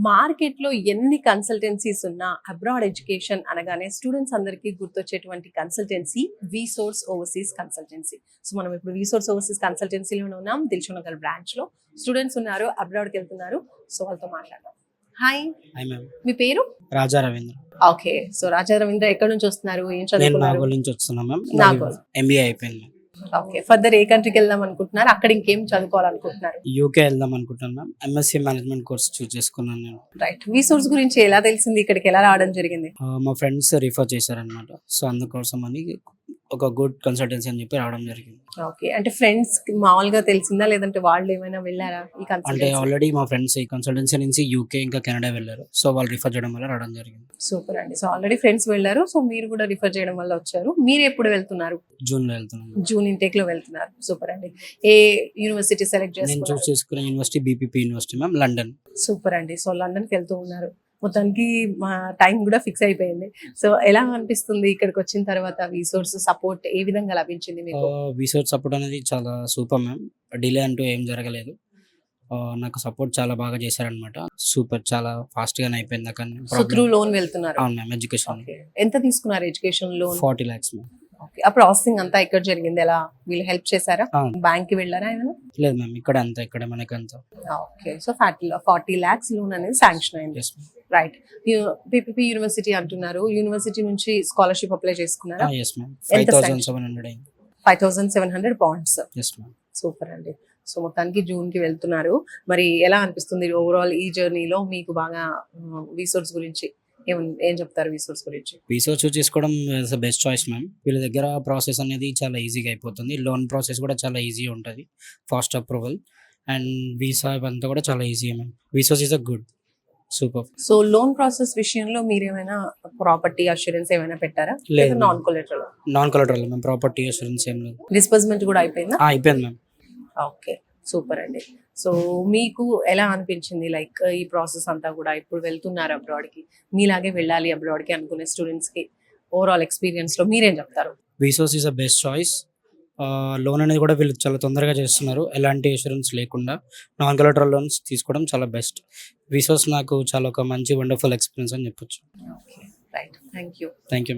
మార్కెట్‌లో ఎన్ని కన్సల్టెన్సీస్ ఉన్నా అబ్రాడ్ ఎడ్యుకేషన్ అనగానే స్టూడెంట్స్ అందరికీ గుర్తొచ్చేటువంటి కన్సల్టెన్సీ విసోర్స్ ఓవర్సీస్ కన్సల్టెన్సీ. సో మనం ఇప్పుడు విసోర్స్ ఓవర్సీస్ కన్సల్టెన్సీలోనే ఉన్నాం. దిల్‌షుక్‌నగర్ బ్రాంచ్‌లో. స్టూడెంట్స్ ఉన్నారు, అబ్రాడ్‌కెళ్తున్నారు. సో వాళ్ళతో మాట్లాడదాం. హాయ్! Hi ma'am. మీ పేరు? రాజా రవీంద్ర. ఓకే. సో రాజా రవీంద్ర ఎక్కడి నుంచి వస్తున్నారు? ఏం నేను చదువుకున్నారు? నాగోల్ నుంచి వస్తున్నా మ్యామ్. నాగోల్. ఎంబీఏ అయిపోయింది. ఓకే. ఫర్దర్ ఏ కంట్రీకి వెళ్దాం అనుకుంటున్నారు? అక్కడ ఇంకేం చదువుకోవాలనుకుంటున్నారు? యూకే వెళ్దాం అనుకుంటున్నాను ma'am. MSc management course choose చేసుకున్నాను నేను. రైట్. విసోర్స్ గురించి ఎలా తెలిసింది? ఇక్కడికి ఎలా రావడం జరిగింది? మా ఫ్రెండ్స్ రిఫర్ చేశారనమాట. సో అందుకోసం అని ఒక గుడ్ కన్సల్టెన్సీ అని చెప్పి రావడం జరిగింది. ఓకే. అంటే ఫ్రెండ్స్ మామూలుగా తెలిసిందా, లేదంటే వాళ్ళు ఏమైనా వెళ్ళారా ఈ అంటే కన్సల్టెన్సీ? ఆల్రెడీ మా ఫ్రెండ్స్ ఈ కన్సల్టెన్సీ నుంచి యూకే ఇంకా కెనడా వెళ్ళారు. సో వాళ్ళు రిఫర్ చేయడం వల్ల రావడం జరిగింది. సూపర్ అండి. సో ఆల్రెడీ ఫ్రెండ్స్ వెళ్ళారు. సో మీరు కూడా రిఫర్ చేయడం వల్ల వచ్చారు. మీరు ఎప్పుడు వెళ్తున్నారు? జూన్లో వెళ్తున్నాను. జూన్ ఇంటేక్ లో వెళ్తున్నారు. సూపర్ అండి. ఏ యూనివర్సిటీ సెలెక్ట్ నేను చూస్ చేసుకున్నారు? చేసుకున్న university BPP university ma'am, London. Super అండి. సో లండన్ కి వెళ్తూ ఉన్నారు. మొత్తానికి మా టైం కూడా ఫిక్స్ అయిపోయింది. సో ఎలా అనిపిస్తుంది ఇక్కడికి వచ్చిన తర్వాత? విసోర్స్ సపోర్ట్ ఏ విధంగా లభించింది మీకు? విసోర్స్ సపోర్ట్ అనేది చాలా సూపర్ మ్యామ్. డిలే అంటూ ఏం జరగలేదు. నాకు సపోర్ట్ చాలా బాగా చేశారనమాట. సూపర్, చాలా ఫాస్ట్ గానే అయిపోయింది నాకు. సో త్రూ లోన్ వెళ్తున్నారు. అవును మ్యామ్. Education okay. ఎంత తీసుకున్నారు education loan? 40 lakhs ma'am. Okay. ఆ ప్రాసెసింగ్ అంతా ఎక్కడ జరిగింది? ఎలా వీళ్ళు హెల్ప్ చేశారా? అవును. బ్యాంక్ కి వెళ్ళారా ఏమైనా? లేదు మ్యామ్, ఇక్కడ అంతా ఇక్కడ మనకంతా. ఓకే. సో 40 lakhs లోన్ అనేది శాంక్షన్ అయింది. Yes ma'am. Right. PPP university అంటున్నారు. యూనివర్సిటీ నుంచి స్కాలర్షిప్ అప్లై చేసుకున్నారా? Yes ma'am. ఎంత 5700 అయింది. 5700 పాయింట్స్. Yes ma'am. సూపర్ అండి. సో మొత్తానికి జూన్ కి వెళ్తున్నారు. మరి ఎలా అనిపిస్తుంది ఓవరాల్ ఈ జర్నీలో మీకు బాగా? విసోర్స్ గురించి ఏం చెప్తారు? విసోర్స్ గురించి విసోర్స్ చూస్ చేసుకోవడం is the best choice ma'am. వీళ్ళ దగ్గర ప్రాసెస్ అనేది చాలా ఈజీగా అయిపోతుంది. లోన్ ప్రాసెస్ కూడా చాలా ఈజీగా ఉంటుంది. ఫాస్ట్ అప్రూవల్ అండ్ వీసా ఇవంతా కూడా చాలా ఈజీ మ్యామ్. విసోర్స్ is a good super. So loan process విషయంలో మీరు ఏమైనా ప్రాపర్టీ అష్యూరెన్స్ ఏమైనా పెట్టారా? లేదు. Non collateral? Non collateral ma'am. Property assurance ఏం లేదు. డిస్బర్స్మెంట్ కూడా అయిపోయిందా? అయిపోయింది మ్యామ్. ఓకే. సూపర్ అండి. సో మీకు ఎలా అనిపించింది లైక్ ఈ ప్రాసెస్ అంతా కూడా? ఇప్పుడు వెళ్తున్నారు అబ్రాడ్కి, మీలాగే వెళ్ళాలి అబ్రాడ్కి అనుకునే స్టూడెంట్స్కి ఓవరాల్ ఎక్స్పీరియన్స్లో మీరేం చెప్తారు? విసోర్స్ is a best choice. Loan అనేది కూడా వీళ్ళు చాలా తొందరగా చేస్తున్నారు. ఎలాంటి ఇన్సూరెన్స్ లేకుండా నాన్ కొలెటరల్ లోన్స్ తీసుకోవడం చాలా బెస్ట్. విసోర్స్ నాకు చాలా ఒక మంచి వండర్ఫుల్ ఎక్స్పీరియన్స్ అని చెప్పొచ్చు. Okay. Right. Thank you. Thank you.